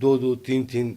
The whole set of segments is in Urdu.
2-2, 3-3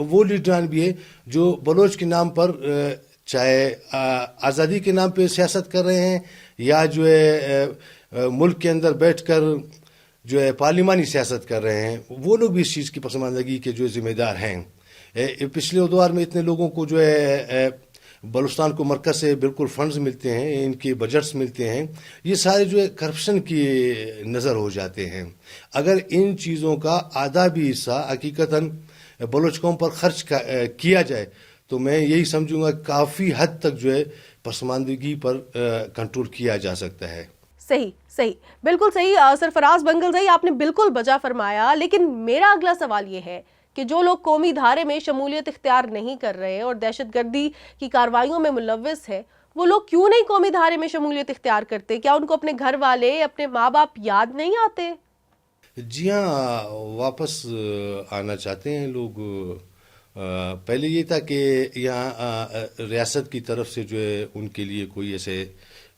وہ لیڈران بھی ہے جو بلوچ کے نام پر چاہے آزادی کے نام پہ سیاست کر رہے ہیں یا جو ہے ملک کے اندر بیٹھ کر جو ہے پارلیمانی سیاست کر رہے ہیں، وہ لوگ بھی اس چیز کی پسماندگی کے جو ذمہ دار ہیں۔ پچھلے دور میں اتنے لوگوں کو جو ہے بلوچستان کو مرکز سے بالکل فنڈز ملتے ہیں، ان کے بجٹس ملتے ہیں، یہ سارے جو ہے کرپشن کی نظر ہو جاتے ہیں۔ اگر ان چیزوں کا آدھا بھی حصہ حقیقتاً بلوچ قوم پر خرچ کیا جائے تو میں یہی سمجھوں گا کافی حد تک جو ہے پسماندگی پر کنٹرول کیا جا سکتا ہے۔ صحیح، بالکل صحیح سرفراز بنگلزئی، آپ نے بالکل بجا فرمایا، لیکن میرا اگلا سوال یہ ہے کہ جو لوگ قومی دھارے میں شمولیت اختیار نہیں کر رہے اور دہشت گردی کی کارروائیوں میں ملوث ہے، وہ لوگ کیوں نہیں قومی دھارے میں شمولیت اختیار کرتے؟ کیا ان کو اپنے گھر والے، اپنے ماں باپ یاد نہیں آتے؟ جی ہاں، واپس آنا چاہتے ہیں لوگ۔ پہلے یہ تھا کہ یہاں ریاست کی طرف سے جو ہے ان کے لیے کوئی ایسے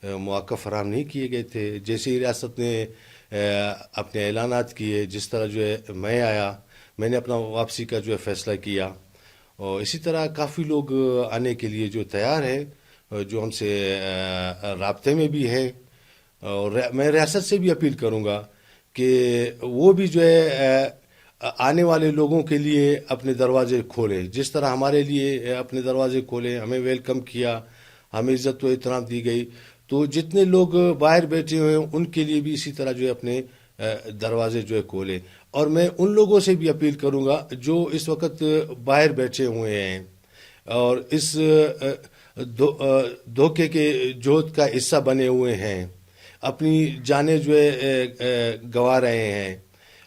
مواقع فراہم نہیں کیے گئے تھے۔ جیسے ہی ریاست نے اپنے اعلانات کیے، جس طرح جو ہے میں آیا، میں نے اپنا واپسی کا جو ہے فیصلہ کیا، اور اسی طرح کافی لوگ آنے کے لیے جو تیار ہے، جو ہم سے رابطے میں بھی ہے، اور میں ریاست سے بھی اپیل کروں گا کہ وہ بھی جو ہے آنے والے لوگوں کے لیے اپنے دروازے کھولے، جس طرح ہمارے لیے اپنے دروازے کھولے، ہمیں ویلکم کیا، ہمیں عزت و احترام دی گئی، تو جتنے لوگ باہر بیٹھے ہوئے ہیں ان کے لیے بھی اسی طرح جو ہے اپنے دروازے جو ہے کھولے۔ اور میں ان لوگوں سے بھی اپیل کروں گا جو اس وقت باہر بیٹھے ہوئے ہیں اور اس دھوکے کے جوت کا حصہ بنے ہوئے ہیں، اپنی جانیں جو ہے گنوا رہے ہیں،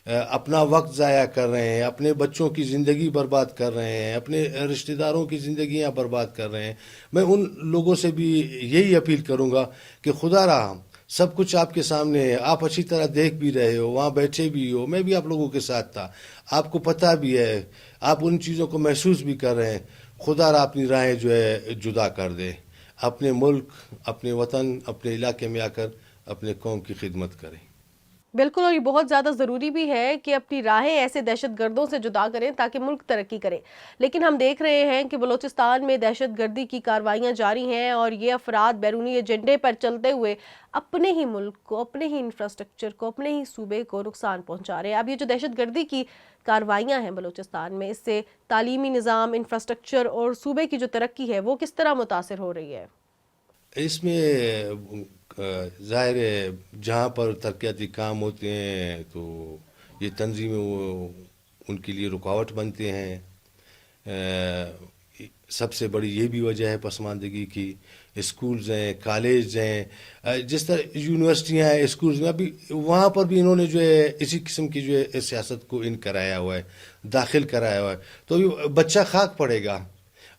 اپنا وقت ضائع کر رہے ہیں، اپنے بچوں کی زندگی برباد کر رہے ہیں، اپنے رشتہ داروں کی زندگیاں برباد کر رہے ہیں، میں ان لوگوں سے بھی یہی اپیل کروں گا کہ خدا رحم، سب کچھ آپ کے سامنے ہے، آپ اچھی طرح دیکھ بھی رہے ہو، وہاں بیٹھے بھی ہو، میں بھی آپ لوگوں کے ساتھ تھا، آپ کو پتہ بھی ہے، آپ ان چیزوں کو محسوس بھی کر رہے ہیں۔ خدا را اپنی راہیں جو ہے جدا کر دے، اپنے ملک، اپنے وطن، اپنے علاقے میں آ کر اپنے قوم کی خدمت کریں۔ بالکل، اور یہ بہت زیادہ ضروری بھی ہے کہ اپنی راہیں ایسے دہشت گردوں سے جدا کریں تاکہ ملک ترقی کرے۔ لیکن ہم دیکھ رہے ہیں کہ بلوچستان میں دہشت گردی کی کارروائیاں جاری ہیں اور یہ افراد بیرونی ایجنڈے پر چلتے ہوئے اپنے ہی ملک کو، اپنے ہی انفراسٹرکچر کو، اپنے ہی صوبے کو نقصان پہنچا رہے ہیں۔ اب یہ جو دہشت گردی کی کارروائیاں ہیں بلوچستان میں، اس سے تعلیمی نظام، انفراسٹرکچر اور صوبے کی جو ترقی ہے وہ کس طرح متاثر ہو رہی ہے؟ اس میں ظاہر ہے جہاں پر ترقیاتی کام ہوتے ہیں تو یہ تنظیمیں وہ ان کے لیے رکاوٹ بنتے ہیں۔ سب سے بڑی یہ بھی وجہ ہے پسماندگی کی، اسکولز ہیں، کالج ہیں، جس طرح یونیورسٹیاں ہیں، اسکولز میں ابھی وہاں پر بھی انہوں نے جو ہے اسی قسم کی جو ہے سیاست کو کرایا ہوا ہے، داخل کرایا ہوا ہے، تو ابھی بچہ خاک پڑے گا۔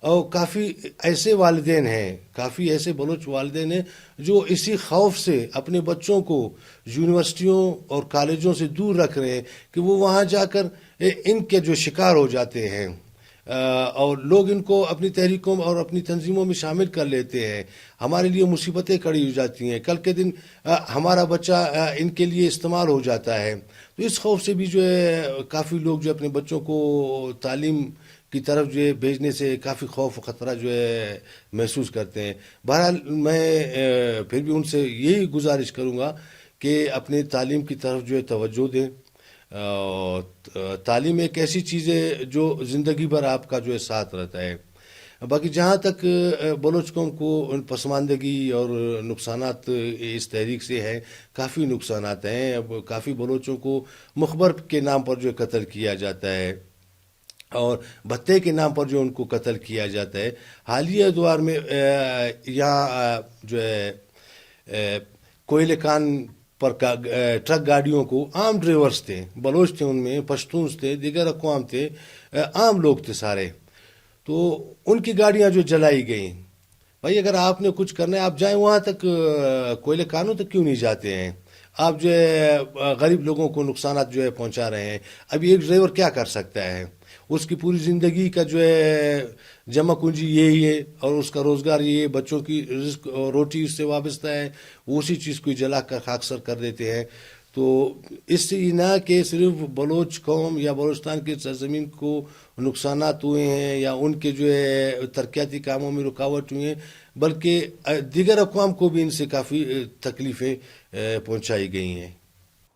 اور کافی ایسے والدین ہیں، کافی ایسے بلوچ والدین ہیں جو اسی خوف سے اپنے بچوں کو یونیورسٹیوں اور کالجوں سے دور رکھ رہے ہیں کہ وہ وہاں جا کر ان کے جو شکار ہو جاتے ہیں، اور لوگ ان کو اپنی تحریکوں اور اپنی تنظیموں میں شامل کر لیتے ہیں، ہمارے لیے مصیبتیں کھڑی ہو جاتی ہیں، کل کے دن ہمارا بچہ ان کے لیے استعمال ہو جاتا ہے۔ تو اس خوف سے بھی جو ہے کافی لوگ جو اپنے بچوں کو تعلیم کی طرف جو ہے بھیجنے سے کافی خوف و خطرہ جو ہے محسوس کرتے ہیں۔ بہرحال میں پھر بھی ان سے یہی گزارش کروں گا کہ اپنے تعلیم کی طرف جو ہے توجہ دیں۔ تعلیم ایک ایسی چیز ہے جو زندگی بھر آپ کا جو ہے ساتھ رہتا ہے۔ باقی جہاں تک بلوچ قوم کو پسماندگی اور نقصانات اس تحریک سے ہے، کافی نقصانات ہیں۔ اب کافی بلوچوں کو مخبر کے نام پر جو قتل کیا جاتا ہے اور بھتے کے نام پر جو ان کو قتل کیا جاتا ہے۔ حالیہ دور میں یہاں جو ہے کوئلے کان پر ٹرک گاڑیوں کو عام ڈرائیورز تھے، بلوچ تھے، ان میں پشتونز تھے، دیگر اقوام تھے، عام لوگ تھے سارے، تو ان کی گاڑیاں جو جلائی گئیں۔ بھائی اگر آپ نے کچھ کرنا ہے آپ جائیں وہاں تک، کوئلے کانوں تک کیوں نہیں جاتے ہیں؟ آپ جو ہے غریب لوگوں کو نقصانات جو ہے پہنچا رہے ہیں۔ اب ایک ڈرائیور کیا کر سکتا ہے؟ اس کی پوری زندگی کا جو ہے جمع کنجی یہی ہے اور اس کا روزگار یہی ہے، بچوں کی رزق اور روٹی اس سے وابستہ ہے، وہ اسی چیز کو جلا کر خاکسار کر دیتے ہیں۔ تو اس سے نہ کہ صرف بلوچ قوم یا بلوچستان کی سرزمین کو نقصانات ہوئے ہیں یا ان کے جو ہے ترقیاتی کاموں میں رکاوٹ ہوئی ہیں، بلکہ دیگر اقوام کو بھی ان سے کافی تکلیفیں پہنچائی گئی ہیں۔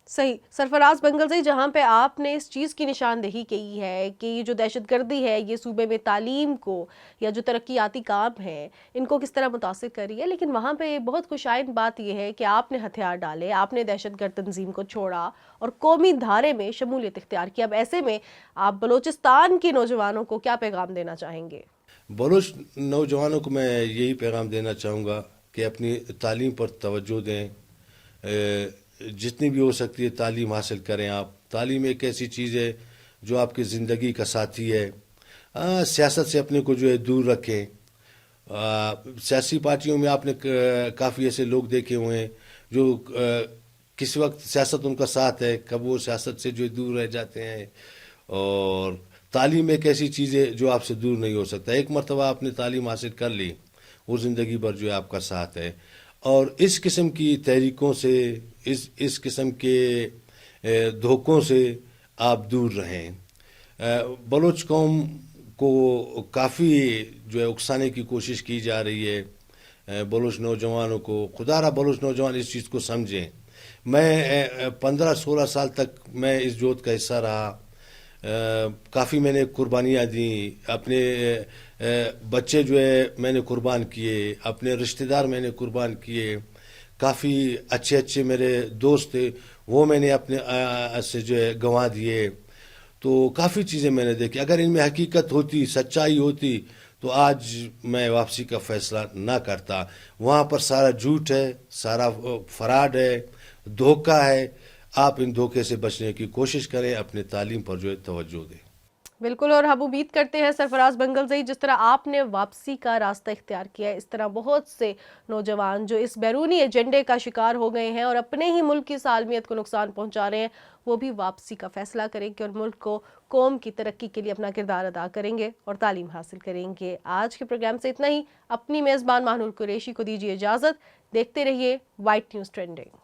صحیح سرفراز بنگلزئی، جہاں پہ آپ نے اس چیز کی نشاندہی کی ہے کہ یہ جو دہشت گردی ہے یہ صوبے میں تعلیم کو یا جو ترقیاتی کام ہیں ان کو کس طرح متاثر کر رہی ہے، لیکن وہاں پہ بہت خوشائن بات یہ ہے کہ آپ نے ہتھیار ڈالے، آپ نے دہشت گرد تنظیم کو چھوڑا اور قومی دھارے میں شمولیت اختیار کی۔ اب ایسے میں آپ بلوچستان کے نوجوانوں کو کیا پیغام دینا چاہیں گے؟ بلوچ نوجوانوں کو میں یہی پیغام دینا چاہوں گا کہ اپنی تعلیم پر توجہ دیں، جتنی بھی ہو سکتی ہے تعلیم حاصل کریں۔ آپ تعلیم ایک ایسی چیز ہے جو آپ کی زندگی کا ساتھی ہے۔ سیاست سے اپنے کو جو ہے دور رکھیں۔ سیاسی پارٹیوں میں آپ نے کافی ایسے لوگ دیکھے ہوئے ہیں جو کس وقت سیاست ان کا ساتھ ہے، کب وہ سیاست سے جو دور رہ جاتے ہیں۔ اور تعلیم ایک ایسی چیز ہے جو آپ سے دور نہیں ہو سکتا۔ ایک مرتبہ آپ نے تعلیم حاصل کر لی، وہ زندگی بھر جو ہے آپ کا ساتھ ہے۔ اور اس قسم کی تحریکوں سے، اس قسم کے دھوکوں سے آپ دور رہیں۔ بلوچ قوم کو کافی جو ہے اکسانے کی کوشش کی جا رہی ہے، بلوچ نوجوانوں کو۔ خدا را بلوچ نوجوان اس چیز کو سمجھیں۔ میں 15-16 سال تک میں اس جوت کا حصہ رہا، کافی میں نے قربانیاں دیں، اپنے بچے جو ہے میں نے قربان کیے، اپنے رشتہ دار میں نے قربان کیے، کافی اچھے میرے دوست تھے وہ میں نے اپنے سے جو ہے گنوا دیے۔ تو کافی چیزیں میں نے دیکھی، اگر ان میں حقیقت ہوتی، سچائی ہوتی تو آج میں واپسی کا فیصلہ نہ کرتا۔ وہاں پر سارا جھوٹ ہے، سارا فراڈ ہے، دھوکہ ہے۔ آپ ان دھوکے سے بچنے کی کوشش کریں، اپنے تعلیم پر جو ہے توجہ دیں۔ بالکل، اور ہم امید کرتے ہیں سرفراز بنگلزئی، جس طرح آپ نے واپسی کا راستہ اختیار کیا ہے، اس طرح بہت سے نوجوان جو اس بیرونی ایجنڈے کا شکار ہو گئے ہیں اور اپنے ہی ملک کی سالمیت کو نقصان پہنچا رہے ہیں، وہ بھی واپسی کا فیصلہ کریں گے اور ملک کو، قوم کی ترقی کے لیے اپنا کردار ادا کریں گے اور تعلیم حاصل کریں گے۔ آج کے پروگرام سے اتنا ہی۔ اپنی میزبان ماہنور قریشی کو دیجیے اجازت۔ دیکھتے رہیے وائٹ نیوز ٹرینڈنگ۔